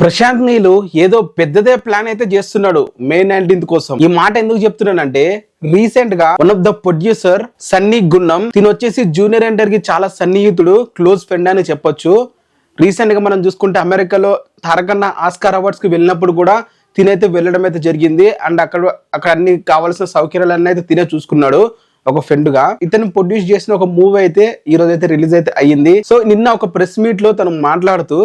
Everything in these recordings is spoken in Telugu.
ప్రశాంత్ నీలు ఏదో పెద్దదే ప్లాన్ అయితే చేస్తున్నాడు మే 19th కోసం. ఈ మాట ఎందుకు చెప్తున్నానంటే రీసెంట్ గా one of the producer Sunny Gunnam తిను వచ్చేసి జూనియర్ ఎన్టీఆర్ కి చాలా సన్నిహితుడు, క్లోజ్ ఫ్రెండ్ అని చెప్పొచ్చు. రీసెంట్ గా మనం చూసుకుంటే అమెరికాలో తారకన్న ఆస్కార్ అవార్డ్స్ కి వెళ్ళినప్పుడు కూడా తినైతే వెళ్ళడం అయితే జరిగింది. అండ్ అక్కడ అన్ని కావాల్సిన సౌకర్యాలన్నీ అయితే తినే చూసుకున్నాడు ఒక ఫ్రెండ్ గా. ఇతను ప్రొడ్యూస్ చేసిన ఒక మూవీ అయితే ఈ రోజు అయితే రిలీజ్ అయితే అయ్యింది. సో నిన్న ఒక ప్రెస్ మీట్ లో తను మాట్లాడుతూ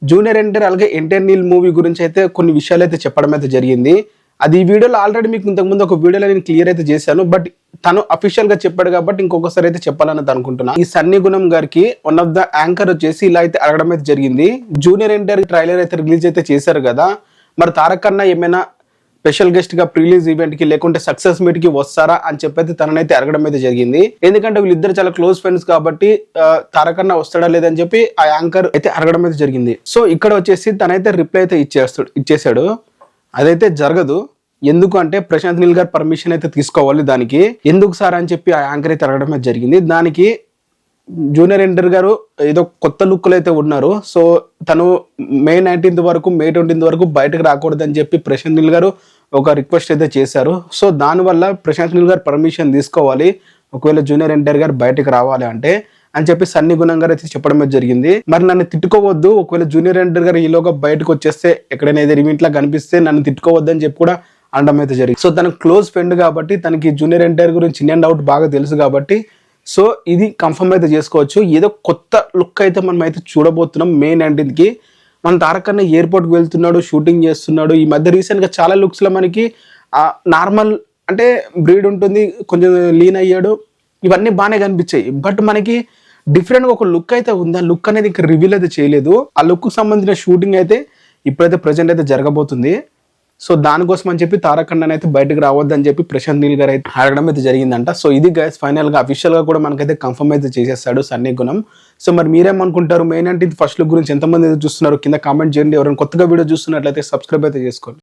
జూనియర్ ఎన్టీఆర్ అలాగే ఎన్టీఆర్ నీల్ మూవీ గురించి అయితే కొన్ని విషయాలు అయితే చెప్పడం అయితే జరిగింది. అది ఈ వీడియోలో ఆల్రెడీ మీకు ఇంతకుముందు ఒక వీడియోలో నేను క్లియర్ అయితే చేశాను, బట్ తను అఫీషియల్ గా చెప్పాడు కాబట్టి ఇంకొకసారి అయితే చెప్పాలని అనుకుంటున్నా. ఈ సన్నీ గుణం గారికి వన్ ఆఫ్ ద యాంకర్ వచ్చేసి ఇలా అయితే అడగడం అయితే జరిగింది. జూనియర్ ఎన్టీఆర్ ట్రైలర్ అయితే రిలీజ్ అయితే చేశారు కదా, మరి తారకన్న ఏమైనా స్పెషల్ గెస్ట్ గా ప్రిలీజ్ ఈవెంట్ కి లేకుంటే సక్సెస్ మీట్ కి వస్తారా అని చెప్పైతే తననైతే అడగడం అయితే జరిగింది. ఎందుకంటే వీళ్ళిద్దరు చాలా క్లోజ్ ఫ్రెండ్స్ కాబట్టి తారకన్న వస్తాడా లేదని చెప్పి ఆ యాంకర్ అయితే అడగడం అయితే జరిగింది. సో ఇక్కడ వచ్చేసి తనైతే రిప్లై అయితే ఇచ్చేసాడు. అదైతే జరగదు. ఎందుకు అంటే ప్రశాంత్ నీల్ గారు పర్మిషన్ అయితే తీసుకోవాలి దానికి. ఎందుకు సార్ అని చెప్పి ఆ యాంకర్ అయితే అడగడం అయితే జరిగింది. దానికి జూనియర్ ఎన్టీఆర్ గారు ఏదో కొత్త లుక్లు అయితే ఉన్నారు. సో తను మే 19th వరకు, మే 20th వరకు బయటకు రాకూడదని చెప్పి ప్రశాంత్ నీల్ గారు ఒక రిక్వెస్ట్ అయితే చేశారు. సో దానివల్ల ప్రశాంత్ నీల్ గారు పర్మిషన్ తీసుకోవాలి ఒకవేళ జూనియర్ ఎన్టీఆర్ గారు బయటకు రావాలి అంటే అని చెప్పి సన్నీ గుణం గారు అయితే చెప్పడం జరిగింది. మరి నన్ను తిట్టుకోవద్దు, ఒకవేళ జూనియర్ ఎన్టీఆర్ గారు ఈలోగా బయటకు వచ్చేస్తే ఎక్కడైనా ఏదైనా ఇంట్లో కనిపిస్తే నన్ను తిట్టుకోవద్దు అని చెప్పి కూడా అనడం అయితే జరిగింది. సో తన క్లోజ్ ఫ్రెండ్ కాబట్టి తనకి జూనియర్ ఎన్టీఆర్ గురించి ఇన్ అండ్ అవుట్ బాగా తెలుసు కాబట్టి సో ఇది కన్ఫర్మ్ అయితే చేసుకోవచ్చు. ఏదో కొత్త లుక్ అయితే మనం అయితే చూడబోతున్నాం మే 19th కి. మన తారకన్న ఎయిర్పోర్ట్కి వెళ్తున్నాడు, షూటింగ్ చేస్తున్నాడు. ఈ మధ్య రీసెంట్ గా చాలా లుక్స్ లో మనకి నార్మల్ అంటే బ్రీడ్ ఉంటుంది, కొంచెం లీన్ అయ్యాడు, ఇవన్నీ బాగానే కనిపించాయి. బట్ మనకి డిఫరెంట్ గా ఒక లుక్ అయితే ఉంది. ఆ లుక్ అనేది ఇంకా రివీల్ అయితే చేయలేదు. ఆ లుక్ కు సంబంధించిన షూటింగ్ అయితే ఇప్పుడైతే ప్రెసెంట్ అయితే జరగబోతుంది. సో దానికోసం అని చెప్పి తారకన్న అయితే బయటకు రావద్దని చెప్పి ప్రశాంత్ నీల్ గారు అయితే అడగడం అయితే జరిగిందంట. సో ఇది గైస్ ఫైనల్ గా అఫీషియల్ గా కూడా మనకైతే కన్ఫర్మ్ అయితే చేసేస్తాడు సన్నీ గుణం. సో మరి మీరేమనుకుంటారు మే 19th ఫస్ట్ లుక్ గురించి ఎంతమంది అయితే చూస్తున్నారు కింద కామెంట్ చేయండి. ఎవరైనా కొత్తగా వీడియో చూస్తున్నట్లయితే సబ్స్క్రైబ్ అయితే చేసుకోండి.